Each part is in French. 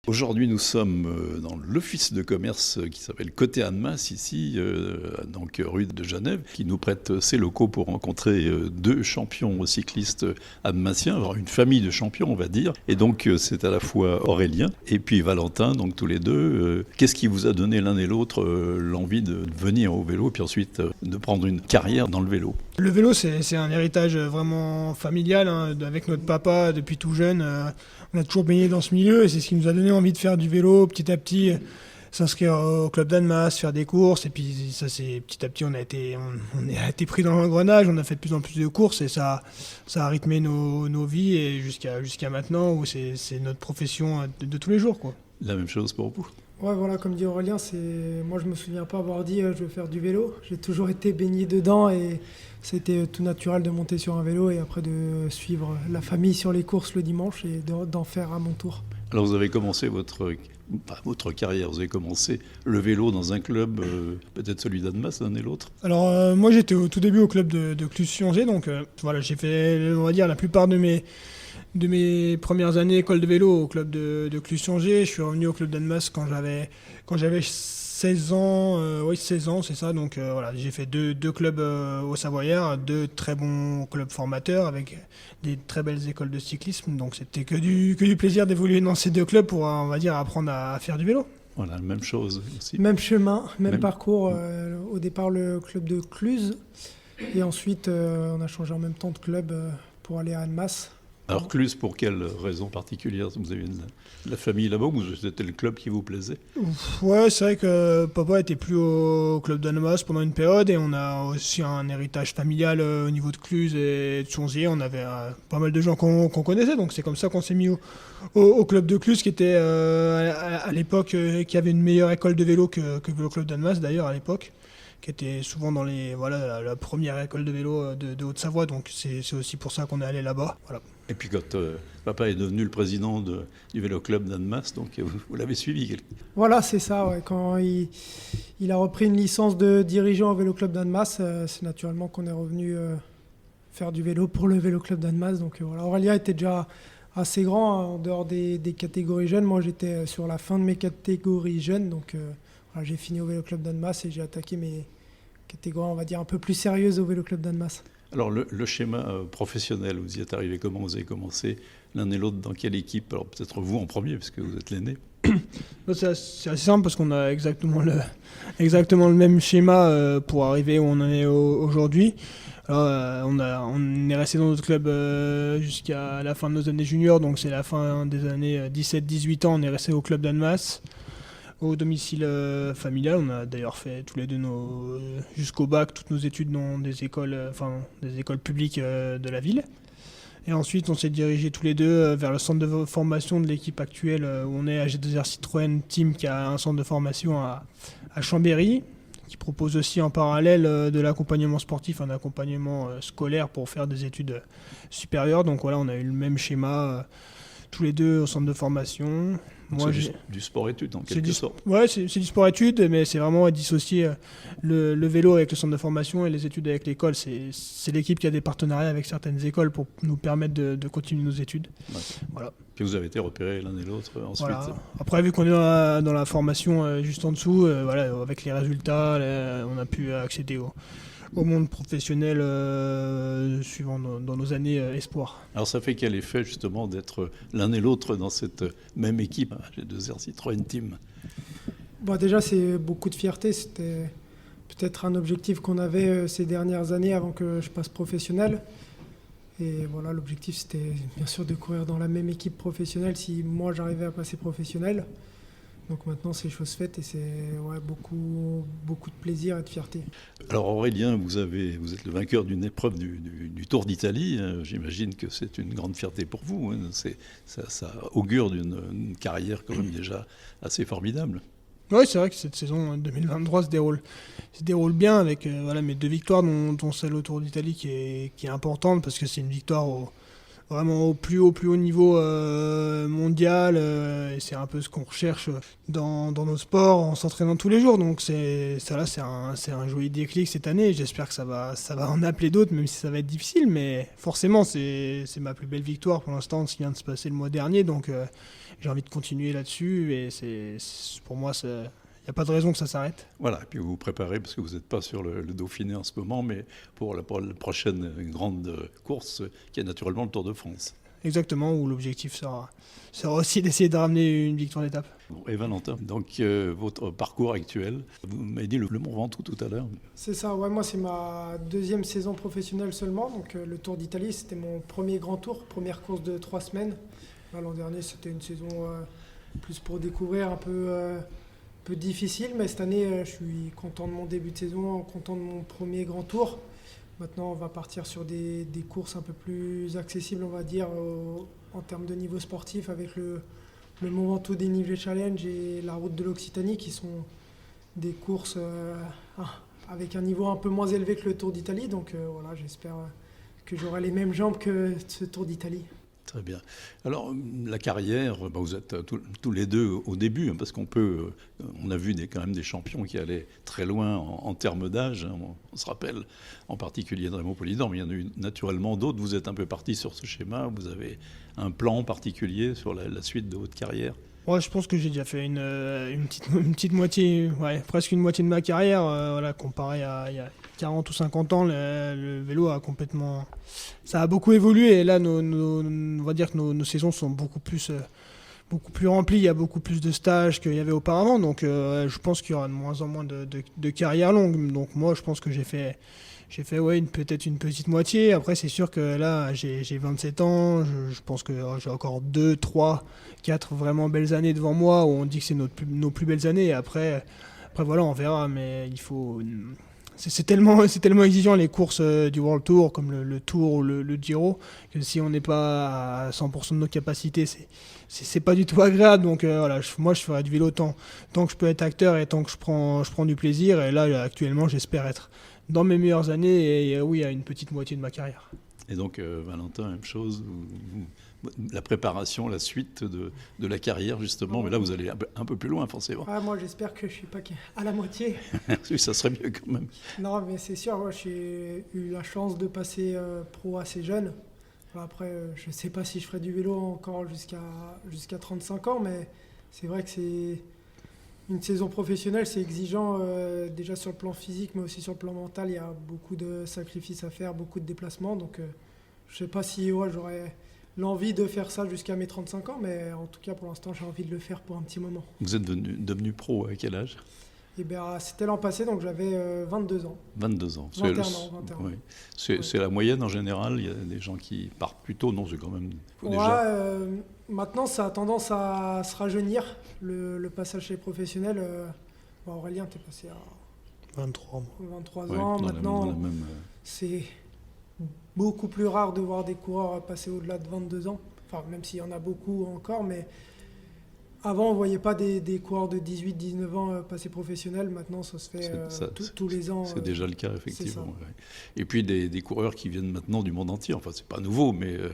Aujourd'hui, nous sommes dans l'office de commerce qui s'appelle Côté Annemasse, ici, donc rue de Genève, qui nous prête ses locaux pour rencontrer deux champions cyclistes annemassiens, avoir une famille de champions, on va dire. Et donc, c'est à la fois Aurélien et puis Valentin, donc tous les deux. Qu'est-ce qui vous a donné l'un et l'autre l'envie de venir au vélo, puis ensuite de prendre une carrière dans le vélo? Le vélo, c'est un héritage vraiment familial, hein, avec notre papa depuis tout jeune. On a toujours baigné dans ce milieu et c'est ce qui nous a donné envie de faire du vélo petit à petit, s'inscrire au club d'Annemasse, faire des courses. Et puis ça, c'est petit à petit, on a été pris dans l'engrenage, on a fait de plus en plus de courses et ça a rythmé nos vies et jusqu'à maintenant où c'est notre profession de tous les jours, quoi. La même chose pour vous? Ouais, voilà, comme dit Aurélien, moi je me souviens pas avoir dit je veux faire du vélo. J'ai toujours été baigné dedans et c'était tout naturel de monter sur un vélo et après de suivre la famille sur les courses le dimanche et d'en faire à mon tour. Alors vous avez commencé votre carrière, vous avez commencé le vélo dans un club, peut-être celui d'Annemasse, l'un et l'autre? Alors moi j'étais au tout début au club de Cluse-Changé, donc voilà, j'ai fait, on va dire, la plupart de mes premières années école de vélo au club de Cluse-Changé. Je suis revenu au club d'Annemasse quand j'avais 16 ans, 16 ans, c'est ça. Donc voilà, j'ai fait deux clubs au Savoyard, deux très bons clubs formateurs avec des très belles écoles de cyclisme. Donc c'était que du plaisir d'évoluer dans ces deux clubs pour, on va dire, apprendre à faire du vélo. Voilà, même chose aussi. Même chemin, même parcours. Au départ, le club de Cluse. Et ensuite, on a changé en même temps de club pour aller à Annemasse. Alors Cluse, pour quelle raison particulière? Vous avez la famille là-bas ou c'était le club qui vous plaisait? Ouais, c'est vrai que papa était plus au club d'Annemasse pendant une période et on a aussi un héritage familial au niveau de Cluse et de Chongier. On avait pas mal de gens qu'on connaissait, donc c'est comme ça qu'on s'est mis au club de Cluse qui était à l'époque, qui avait une meilleure école de vélo que le club d'Annemasse d'ailleurs à l'époque, qui était souvent dans la première école de vélo de Haute-Savoie, donc c'est aussi pour ça qu'on est allé là-bas. Voilà. Et puis quand papa est devenu le président du vélo club d'Annemasse, donc vous l'avez suivi. Voilà, c'est ça. Ouais. Quand il a repris une licence de dirigeant au vélo club d'Annemasse, c'est naturellement qu'on est revenu faire du vélo pour le vélo club d'Annemasse. Donc voilà, Aurélien était déjà assez grand, hein, en dehors des catégories jeunes. Moi, j'étais sur la fin de mes catégories jeunes, donc voilà, j'ai fini au vélo club d'Annemasse et j'ai attaqué mes catégories, on va dire, un peu plus sérieuses au vélo club d'Annemasse. Alors le schéma professionnel, vous y êtes arrivé comment? Vous avez commencé l'un et l'autre dans quelle équipe? Alors peut-être vous en premier, puisque vous êtes l'aîné. C'est assez simple parce qu'on a exactement le même schéma pour arriver où on en est aujourd'hui. Alors, on est resté dans notre club jusqu'à la fin de nos années juniors, donc c'est la fin des années 17-18 ans, on est resté au club d'Annemasse. Au domicile familial, on a d'ailleurs fait tous les deux jusqu'au bac toutes nos études dans des écoles publiques de la ville. Et ensuite, on s'est dirigé tous les deux vers le centre de formation de l'équipe actuelle où on est à G2R Citroën Team, qui a un centre de formation à Chambéry, qui propose aussi en parallèle de l'accompagnement sportif, un accompagnement scolaire pour faire des études supérieures. Donc voilà, on a eu le même schéma tous les deux au centre de formation. Moi, c'est du sport-études en quelque sorte. Ouais, c'est du sport-études, mais c'est vraiment dissocier le vélo avec le centre de formation et les études avec l'école. C'est l'équipe qui a des partenariats avec certaines écoles pour nous permettre de continuer nos études. Ouais. Voilà. Puis vous avez été repérés l'un et l'autre ensuite. Voilà. Après, vu qu'on est dans la formation juste en dessous, voilà, avec les résultats, on a pu accéder au monde professionnel suivant dans nos années espoir. Alors ça fait quel effet justement d'être l'un et l'autre dans cette même équipe, G2R Citroën Team? Bon, déjà, c'est beaucoup de fierté. C'était peut-être un objectif qu'on avait ces dernières années avant que je passe professionnel. Et voilà, l'objectif, c'était bien sûr de courir dans la même équipe professionnelle si moi j'arrivais à passer professionnel. Donc maintenant, c'est chose faite et c'est beaucoup de plaisir et de fierté. Alors Aurélien, vous êtes le vainqueur d'une épreuve du Tour d'Italie. J'imagine que c'est une grande fierté pour vous. Ça augure d'une carrière quand même déjà assez formidable. Oui, c'est vrai que cette saison 2023 se déroule bien avec mes deux victoires, dont celle au Tour d'Italie qui est importante parce que c'est une victoire vraiment au plus haut niveau mondial. Et c'est un peu ce qu'on recherche dans nos sports en s'entraînant tous les jours. Donc c'est un joli déclic cette année. J'espère que ça va en appeler d'autres, même si ça va être difficile. Mais forcément, c'est ma plus belle victoire pour l'instant, ce qui vient de se passer le mois dernier. Donc j'ai envie de continuer là-dessus. Et pour moi, il n'y a pas de raison que ça s'arrête. Voilà, et puis vous vous préparez, parce que vous n'êtes pas sur le Dauphiné en ce moment, mais pour la prochaine grande course, qui est naturellement le Tour de France. Exactement, où l'objectif sera aussi d'essayer de ramener une victoire d'étape. Bon, et Valentin, donc votre parcours actuel, vous m'avez dit le Mont Ventoux tout à l'heure. C'est ça, ouais, moi c'est ma deuxième saison professionnelle seulement. Donc le Tour d'Italie, c'était mon premier grand tour, première course de 3 semaines. L'an dernier, c'était une saison plus pour découvrir un peu difficile, mais cette année, je suis content de mon début de saison, content de mon premier grand tour. Maintenant, on va partir sur des courses un peu plus accessibles, on va dire, en termes de niveau sportif, avec le Mont Ventoux Dénivelé Challenge et la Route de l'Occitanie, qui sont des courses avec un niveau un peu moins élevé que le Tour d'Italie. Donc voilà, j'espère que j'aurai les mêmes jambes que ce Tour d'Italie. Très bien. Alors, la carrière, vous êtes tous les deux au début, parce qu'on a vu quand même des champions qui allaient très loin en termes d'âge. On se rappelle en particulier de Raymond Poulidor, mais il y en a eu naturellement d'autres. Vous êtes un peu parti sur ce schéma. Vous avez un plan particulier sur la suite de votre carrière? Ouais, je pense que j'ai déjà fait une petite moitié, presque une moitié de ma carrière. Comparé à il y a 40 ou 50 ans, le vélo a complètement... Ça a beaucoup évolué et là, on va dire que nos saisons sont beaucoup plus remplies. Il y a beaucoup plus de stages qu'il y avait auparavant. Donc je pense qu'il y aura de moins en moins de carrières longues. Donc moi, je pense que j'ai fait peut-être une petite moitié. Après, c'est sûr que là, j'ai 27 ans. Je pense que j'ai encore 2, 3, 4 vraiment belles années devant moi où on dit que c'est nos plus belles années. Et après, voilà, on verra. Mais il faut... C'est tellement exigeant les courses du World Tour, comme le Tour ou le Giro, que si on n'est pas à 100% de nos capacités, c'est pas du tout agréable. Donc voilà, moi je ferai du vélo tant que je peux être acteur et tant que je prends du plaisir. Et là, actuellement, j'espère être dans mes meilleures années et oui, à une petite moitié de ma carrière. Et donc, Valentin, même chose, la préparation, la suite de la carrière, justement, mais là, vous allez un peu plus loin, forcément. Ouais, moi, j'espère que je ne suis pas à la moitié. Oui, ça serait mieux quand même. Non, mais c'est sûr, moi, j'ai eu la chance de passer pro assez jeune. Après, je ne sais pas si je ferai du vélo encore jusqu'à 35 ans, mais c'est vrai que c'est... Une saison professionnelle, c'est exigeant déjà sur le plan physique, mais aussi sur le plan mental. Il y a beaucoup de sacrifices à faire, beaucoup de déplacements. Donc, je ne sais pas si j'aurais l'envie de faire ça jusqu'à mes 35 ans, mais en tout cas, pour l'instant, j'ai envie de le faire pour un petit moment. Vous êtes devenu pro à quel âge? Eh bien, c'était l'an passé, donc j'avais 22 ans. 22 ans. 21 ans. Oui. C'est la moyenne en général. Il y a des gens qui partent plus tôt. Non, c'est quand même... Maintenant, ça a tendance à se rajeunir, le passage chez les professionnels. Aurélien, t'es passé à 23 ans. Maintenant, c'est beaucoup plus rare de voir des coureurs passer au-delà de 22 ans. Enfin, même s'il y en a beaucoup encore, mais avant, on ne voyait pas des coureurs de 18-19 ans passer professionnels. Maintenant, ça se fait tous les ans. C'est déjà le cas, effectivement. Ouais. Et puis, des coureurs qui viennent maintenant du monde entier. Enfin, c'est pas nouveau, mais je veux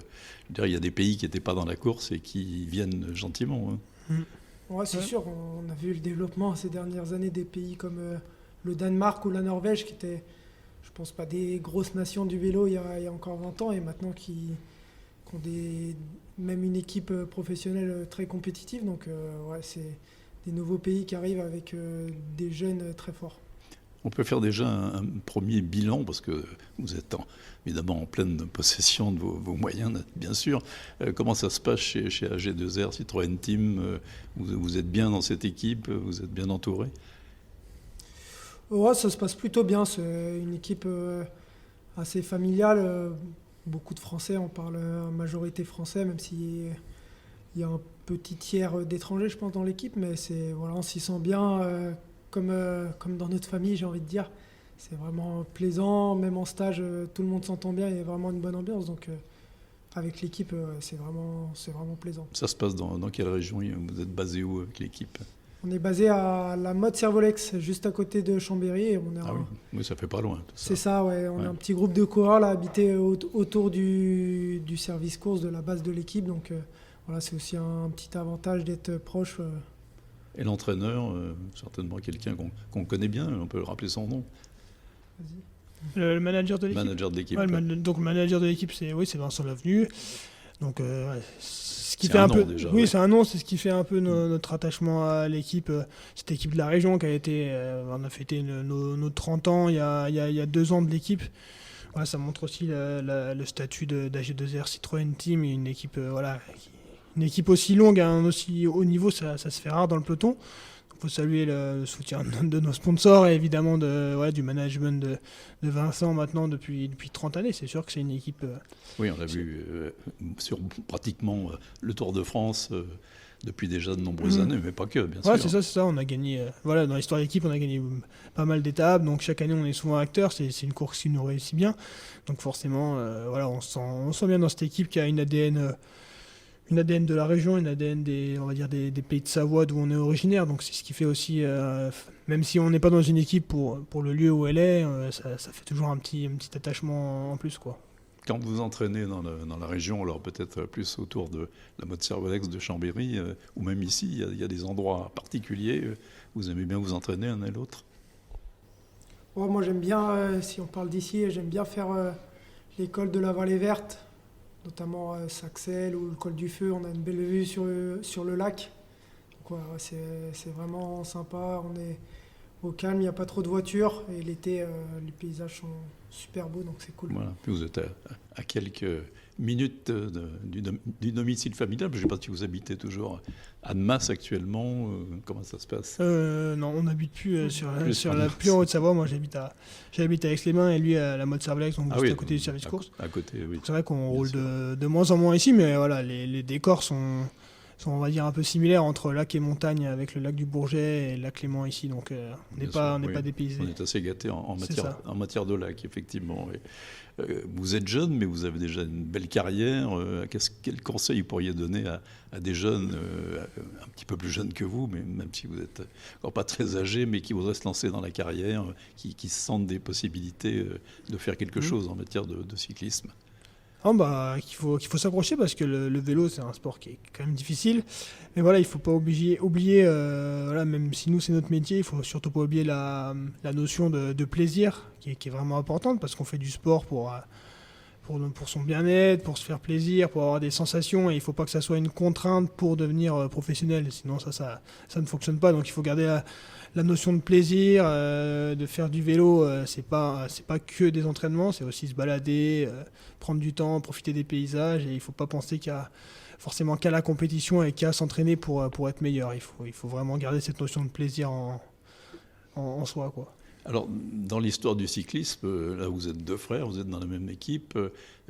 dire, il y a des pays qui n'étaient pas dans la course et qui viennent gentiment. Hein. Ouais, c'est sûr. On a vu le développement ces dernières années des pays comme le Danemark ou la Norvège, qui étaient, je pense, pas des grosses nations du vélo il y a encore 20 ans, et maintenant qui ont même une équipe professionnelle très compétitive. Donc c'est des nouveaux pays qui arrivent avec des jeunes très forts. On peut faire déjà un premier bilan, parce que vous êtes évidemment en pleine possession de vos moyens, bien sûr. Comment ça se passe chez AG2R, Citroën Team? Vous êtes bien dans cette équipe? Vous êtes bien entouré? Ouais, ça se passe plutôt bien. C'est une équipe assez familiale. Beaucoup de Français, on parle en majorité français, même s'il y a un petit tiers d'étrangers, je pense, dans l'équipe. Mais on s'y sent bien, comme dans notre famille, j'ai envie de dire. C'est vraiment plaisant, même en stage, tout le monde s'entend bien, il y a vraiment une bonne ambiance. Donc avec l'équipe, c'est vraiment plaisant. Ça se passe dans quelle région? Vous êtes basé où avec l'équipe? On est basé à la Motte Servolex, juste à côté de Chambéry. Et on est oui, ça fait pas loin. C'est ça, ouais. On est un petit groupe de coureurs là, habités autour du service course de la base de l'équipe. Donc voilà, c'est aussi un petit avantage d'être proche. Et l'entraîneur, certainement quelqu'un qu'on connaît bien, on peut rappeler son nom. Vas-y. Le manager de l'équipe. Manager de l'équipe. Ouais, donc le manager de l'équipe, c'est Vincent Lavenu. Donc ce qui c'est fait un un nom peu, déjà, oui, ouais. c'est un nom, c'est ce qui fait un peu notre attachement à l'équipe, cette équipe de la région qui a été, on a fêté nos 30 ans il y a 2 ans de l'équipe. Voilà, ça montre aussi le statut d'AG2R Citroën Team, une équipe une équipe aussi longue à un aussi haut niveau, ça se fait rare dans le peloton. Il faut saluer le soutien de nos sponsors et évidemment du management de Vincent maintenant depuis 30 années. C'est sûr que c'est une équipe... Oui, on l'a vu sur pratiquement le Tour de France depuis déjà de nombreuses années, mais pas que, bien sûr. C'est ça. On a gagné... dans l'histoire de l'équipe, on a gagné pas mal d'étapes. Donc chaque année, on est souvent acteur. C'est une course qui nous réussit bien. Donc forcément, on se sent bien dans cette équipe qui a une ADN de la région, une ADN des pays de Savoie d'où on est originaire. Donc c'est ce qui fait aussi, même si on n'est pas dans une équipe pour le lieu où elle est, ça fait toujours un petit attachement en plus, quoi. Quand vous entraînez dans la région, alors peut-être plus autour de la Motte Servolex de Chambéry, ou même ici, il y a des endroits particuliers, vous aimez bien vous entraîner l'un et l'autre? Moi j'aime bien, si on parle d'ici, j'aime bien faire l'école de la Vallée Verte, notamment Saxel ou le col du Feu. On a une belle vue sur le lac. Donc, c'est vraiment sympa. On est au calme, il n'y a pas trop de voitures. Et l'été, les paysages sont super beaux, donc c'est cool. Voilà. Puis vous êtes à quelques minutes du domicile familial. Je ne sais pas si vous habitez toujours à Annemasse actuellement. Comment ça se passe? Non, on n'habite plus sur la plus en Haute-Savoie. Moi, j'habite à Aix-les-Bains et lui à la Motte Servolex, donc juste à côté du service course. À côté, oui. C'est vrai qu'on roule de moins en moins ici, mais voilà, les décors sont, on va dire, un peu similaires entre lac et montagne, avec le lac du Bourget et le lac Léman ici. Donc on n'est pas dépaysé. On est assez gâtés en matière de lac, effectivement. Et, vous êtes jeune, mais vous avez déjà une belle carrière. Quel conseil vous pourriez donner à des jeunes, un petit peu plus jeunes que vous, mais même si vous n'êtes encore pas très âgés, mais qui voudraient se lancer dans la carrière, qui se sentent des possibilités de faire quelque chose en matière de cyclisme? Qu'il faut s'accrocher, parce que le vélo, c'est un sport qui est quand même difficile. Mais voilà, il ne faut pas oublier même si nous c'est notre métier, il ne faut surtout pas oublier la notion de plaisir qui est vraiment importante, parce qu'on fait du sport pour son bien-être, pour se faire plaisir, pour avoir des sensations, et il ne faut pas que ça soit une contrainte pour devenir professionnel, sinon ça ne fonctionne pas. Donc il faut garder la notion de plaisir, de faire du vélo, c'est pas que des entraînements, c'est aussi se balader, prendre du temps, profiter des paysages, et il ne faut pas penser forcément qu'à la compétition et qu'à s'entraîner pour être meilleur. Il faut vraiment garder cette notion de plaisir en soi, quoi. Alors, dans l'histoire du cyclisme, là vous êtes 2 frères, vous êtes dans la même équipe,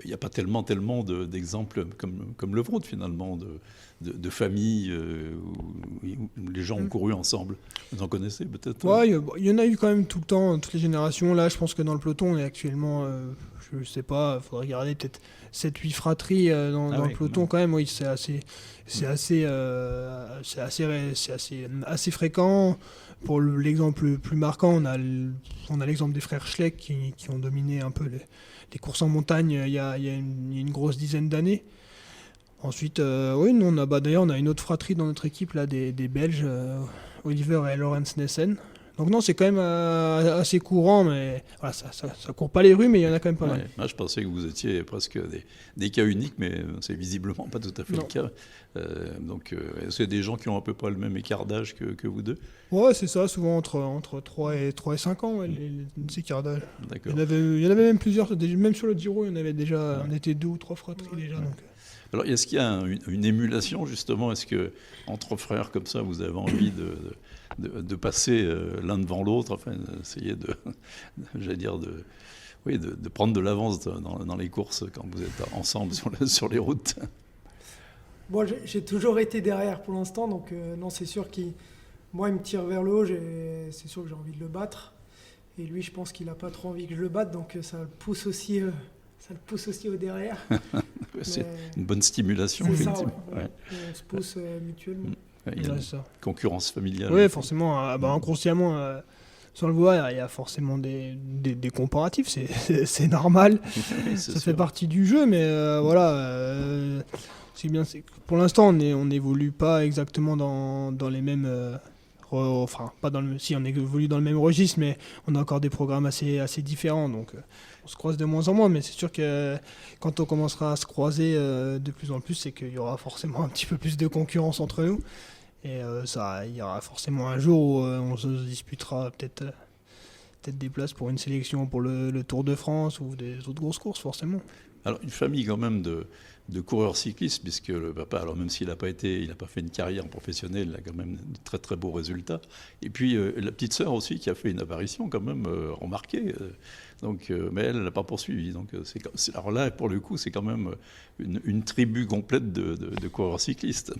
il n'y a pas tellement d'exemples comme le vôtre finalement, de familles où les gens ont couru ensemble. Vous en connaissez peut-être? Ouais, il y en a eu quand même tout le temps, toutes les générations. Là, je pense que dans le peloton, on est actuellement, je ne sais pas, il faudrait regarder peut-être 7-8 fratries dans le peloton quand même. Oui, c'est assez fréquent. Pour l'exemple le plus marquant, on a l'exemple des frères Schleck qui ont dominé un peu les courses en montagne il y a une grosse dizaine d'années. Ensuite, nous, on a une autre fratrie dans notre équipe, là, des Belges, Oliver et Laurens Nessen. Donc non, c'est quand même assez courant, mais voilà, ça court pas les rues, mais il y en a quand même pas mal. Moi, je pensais que vous étiez presque des cas uniques, mais c'est visiblement pas tout à fait le cas. Est-ce qu'il y a des gens qui ont à peu près le même écart d'âge que vous deux? Ouais, c'est ça, souvent entre 3 et 5 ans, les écarts d'âge. D'accord. Il y en avait même plusieurs, même sur le Giro, il y en avait déjà, on était 2 ou 3 fratries déjà. Donc. Alors, est-ce qu'il y a une émulation, justement? Est-ce que entre frères comme ça, vous avez envie de passer l'un devant l'autre, enfin, d'essayer de prendre de l'avance dans les courses quand vous êtes ensemble sur les routes? Moi, j'ai toujours été derrière pour l'instant, donc non, c'est sûr moi, il me tire vers le haut, c'est sûr que j'ai envie de le battre. Et lui, je pense qu'il n'a pas trop envie que je le batte, donc ça le pousse aussi au derrière. C'est une bonne stimulation, c'est effectivement. ça, ouais. On se pousse mutuellement. Il y a Ouais, une ça. concurrence familiale. Oui, forcément, inconsciemment, sans le voir, il y a forcément des comparatifs, c'est normal, Oui, c'est ça fait sûr. partie du jeu, mais voilà, c'est bien, pour l'instant, on n'évolue pas exactement dans les mêmes... enfin, pas dans le, si on évolue dans le même registre, mais on a encore des programmes assez différents, donc on se croise de moins en moins, mais c'est sûr que quand on commencera à se croiser de plus en plus, c'est qu'il y aura forcément un petit peu plus de concurrence entre nous. Et il y aura forcément un jour où on se disputera peut-être des places pour une sélection pour le Tour de France ou des autres grosses courses, forcément. Alors, une famille quand même de coureurs cyclistes, puisque le papa, alors même s'il n'a pas fait une carrière professionnelle, il a quand même de très très beaux résultats. Et puis la petite sœur aussi qui a fait une apparition quand même remarquée. Mais elle n'a pas poursuivi. Donc, alors là, pour le coup, c'est quand même une tribu complète de coureurs cyclistes.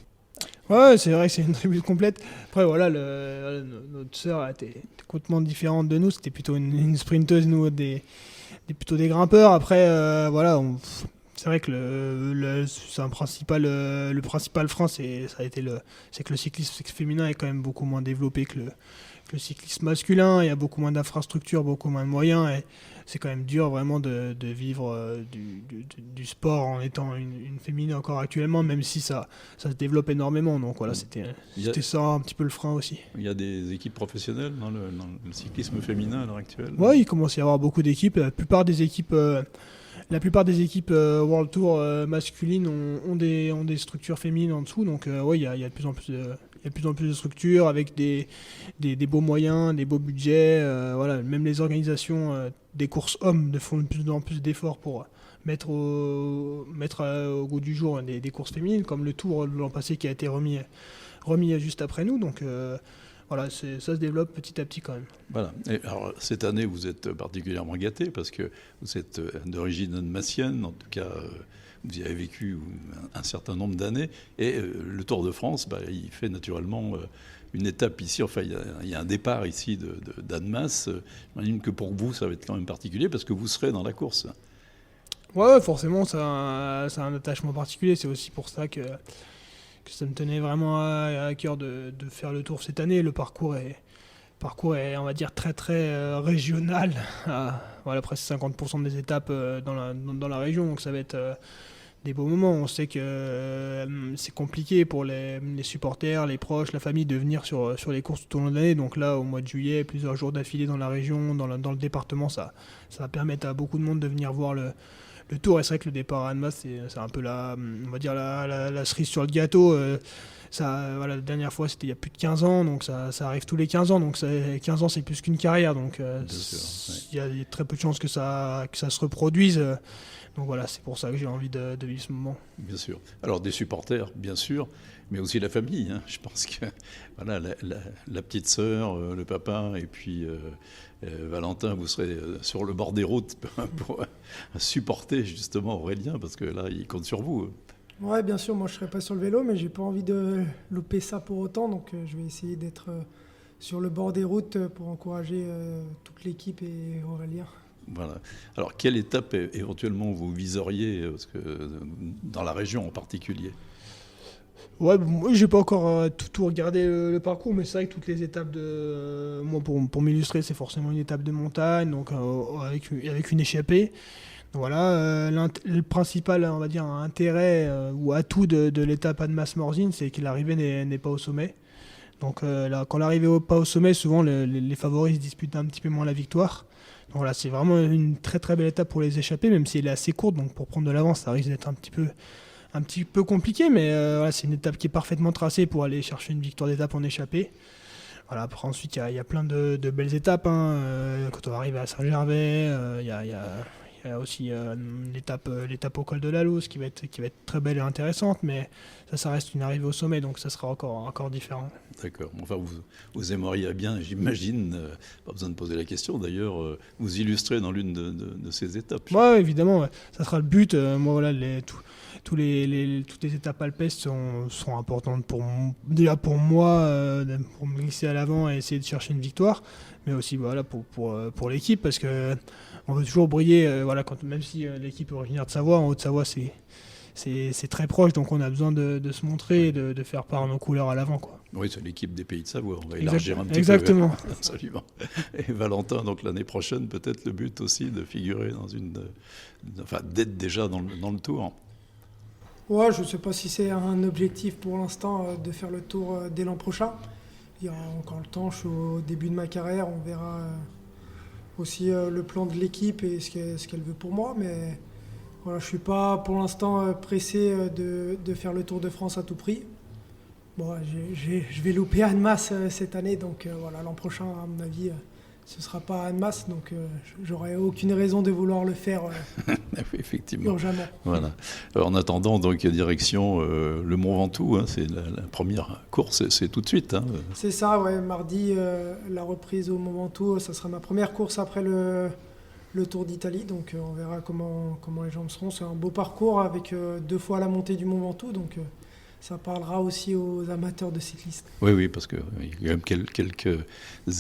Ouais, c'est vrai que c'est une tribu complète. Après, voilà, notre sœur était complètement différente de nous. C'était plutôt une sprinteuse, nous, plutôt des grimpeurs. Après, voilà, c'est vrai que c'est le principal frein, c'est que le cyclisme féminin est quand même beaucoup moins développé que le cyclisme masculin. Il y a beaucoup moins d'infrastructures, beaucoup moins de moyens. Et c'est quand même dur vraiment de vivre du sport en étant une féminine encore actuellement, même si ça se développe énormément. Donc voilà, c'était ça un petit peu le frein aussi. Il y a des équipes professionnelles dans le cyclisme féminin à l'heure actuelle. Ouais, il commence à y avoir beaucoup d'équipes. La plupart des équipes World Tour masculines ont des structures féminines en dessous. Donc ouais, il y a de plus en plus de structures avec des beaux moyens, des beaux budgets. Voilà, même les organisations des courses hommes font de plus en plus d'efforts pour mettre au goût du jour des courses féminines, comme le Tour de l'an passé qui a été remis juste après nous. Donc voilà, ça se développe petit à petit quand même. Voilà. Et alors, cette année, vous êtes particulièrement gâté parce que vous êtes d'origine annemassienne, en tout cas, vous y avez vécu un certain nombre d'années. Et le Tour de France, il fait naturellement une étape ici. Enfin, il y a un départ ici d'Annemasse. J'imagine que pour vous, ça va être quand même particulier parce que vous serez dans la course. Ouais, forcément, ça a un attachement particulier. C'est aussi pour ça que ça me tenait vraiment à cœur de faire le Tour cette année. Le parcours est, on va dire, très très régional. Voilà, presque 50% des étapes dans la région, donc ça va être des beaux moments. On sait que c'est compliqué pour les supporters, les proches, la famille de venir sur les courses tout au long de l'année. Donc là, au mois de juillet, plusieurs jours d'affilée dans la région, dans le département, ça va permettre à beaucoup de monde de venir voir le Tour. Et c'est vrai que le départ à Annemasse, c'est un peu on va dire la cerise sur le gâteau. Voilà, la dernière fois, c'était il y a plus de 15 ans, donc ça arrive tous les 15 ans. Donc 15 ans, c'est plus qu'une carrière. Donc il y a très peu de chances que ça se reproduise. Donc voilà, c'est pour ça que j'ai envie de vivre ce moment. Bien sûr. Alors des supporters, bien sûr, mais aussi la famille. Hein. Je pense que voilà, la petite sœur, le papa et puis Valentin, vous serez sur le bord des routes pour supporter justement Aurélien, parce que là, il compte sur vous. Ouais, bien sûr, moi je serai pas sur le vélo, mais j'ai pas envie de louper ça pour autant, donc je vais essayer d'être sur le bord des routes pour encourager toute l'équipe et Aurélien. Voilà. Alors, quelle étape éventuellement vous viseriez parce que, dans la région en particulier? Ouais, moi j'ai pas encore tout regardé le parcours, mais c'est vrai que toutes les étapes moi pour m'illustrer, c'est forcément une étape de montagne, donc avec une échappée. Donc voilà, le principal, on va dire, intérêt ou atout de l'étape Annemasse-Morzine, c'est que l'arrivée n'est pas au sommet. Donc là, quand l'arrivée n'est pas au sommet, souvent les favoris se disputent un petit peu moins la victoire. Donc voilà, c'est vraiment une très très belle étape pour les échappées, même si elle est assez courte, donc pour prendre de l'avance, ça risque d'être un petit peu compliqué, mais voilà, c'est une étape qui est parfaitement tracée pour aller chercher une victoire d'étape en échappée. Voilà, après ensuite, il y a plein de belles étapes. Quand on va arriver à Saint-Gervais, il y a aussi l'étape au col de la Louse qui va être très belle et intéressante, mais ça reste une arrivée au sommet, donc ça sera encore différent. D'accord. Enfin, vous aimeriez bien, j'imagine, pas besoin de poser la question d'ailleurs, vous illustrer dans l'une de ces étapes. Ouais, évidemment, ouais. Ça sera le but. Moi, voilà, toutes les étapes alpestres sont importantes déjà pour moi, pour me glisser à l'avant et essayer de chercher une victoire, mais aussi voilà, pour l'équipe, parce que on veut toujours briller, voilà, même si l'équipe est originaire de Savoie, en Haute-Savoie, c'est très proche, donc on a besoin de se montrer et de faire part nos couleurs à l'avant, quoi. Oui, c'est l'équipe des Pays de Savoie. On va élargir un petit Exactement. peu. Absolument. Et Valentin, donc l'année prochaine, peut-être le but aussi de figurer d'être déjà dans le tour. Ouais, je ne sais pas si c'est un objectif pour l'instant de faire le tour dès l'an prochain. Il y a encore le temps, je suis au début de ma carrière, on verra aussi le plan de l'équipe et ce qu'elle veut pour moi. Mais voilà, je ne suis pas pour l'instant pressé de faire le Tour de France à tout prix. Bon, je vais louper Annemasse cette année, donc voilà, l'an prochain, à mon avis, ce ne sera pas Annemasse, donc j'aurai aucune raison de vouloir le faire effectivement. Urgemment. Voilà. Alors, en attendant, donc direction le Mont Ventoux, hein, c'est la première course, c'est tout de suite. Hein. C'est ça, ouais. Mardi, la reprise au Mont Ventoux, ça sera ma première course après le Tour d'Italie, donc on verra comment les jambes seront. C'est un beau parcours avec 2 fois la montée du Mont Ventoux, donc ça parlera aussi aux amateurs de cyclistes. Oui, parce qu'il y a quand même quelques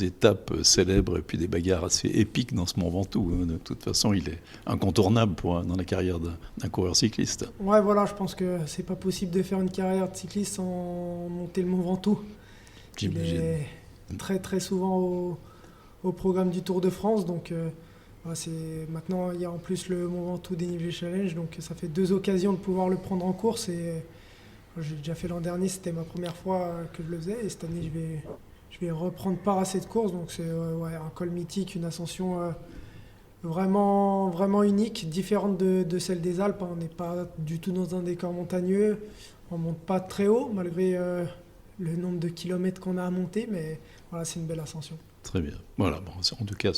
étapes célèbres et puis des bagarres assez épiques dans ce Mont Ventoux. De toute façon, il est incontournable dans la carrière d'un coureur cycliste. Ouais, voilà, je pense que c'est pas possible de faire une carrière de cycliste sans monter le Mont Ventoux. J'imagine. Il est très très souvent au programme du Tour de France, donc maintenant il y a en plus le Mont Ventoux Dénivelé Challenge, donc ça fait 2 occasions de pouvoir le prendre en course et j'ai déjà fait l'an dernier, c'était ma première fois que je le faisais et cette année je vais reprendre part à cette course, donc c'est un col mythique, une ascension vraiment, vraiment unique, différente de celle des Alpes. On n'est pas du tout dans un décor montagneux, on ne monte pas très haut malgré le nombre de kilomètres qu'on a à monter, mais voilà, c'est une belle ascension. Très bien. Voilà, en tout cas,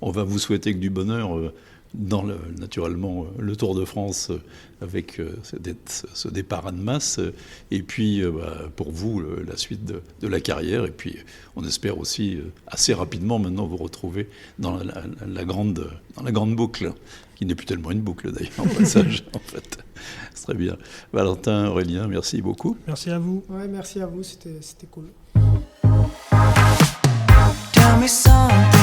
on va vous souhaiter que du bonheur dans naturellement le Tour de France avec ce départ Annemasse et puis pour vous la suite de la carrière et puis on espère aussi assez rapidement maintenant vous retrouver dans la grande boucle qui n'est plus tellement une boucle d'ailleurs en passage en fait. C'est très bien. Valentin, Aurélien, merci beaucoup. Merci à vous. Ouais, merci à vous, c'était cool. Tell me something.